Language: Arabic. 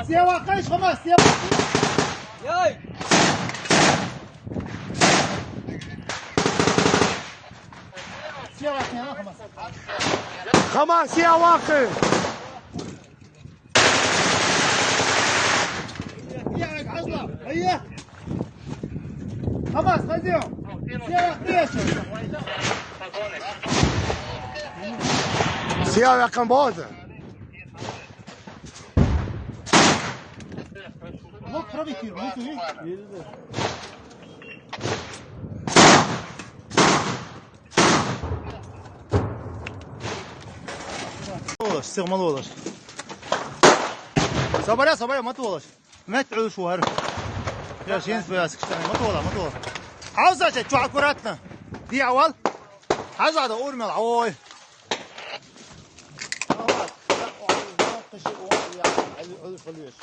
سيوا قيش خمس سيوا ياي سيوا خمس خمس يا واقف ياك عزلة هيا خمس خذيهم سيوا قيش سيوا كمبوزة بكره بيطير مو في والله استغمال والله صبر يا صبر ما تولش ما تعوش وهر يا شين في راسك ما تولى عاوزة شو على كراتنا دي اول عاوز هذا اول من العوي خليش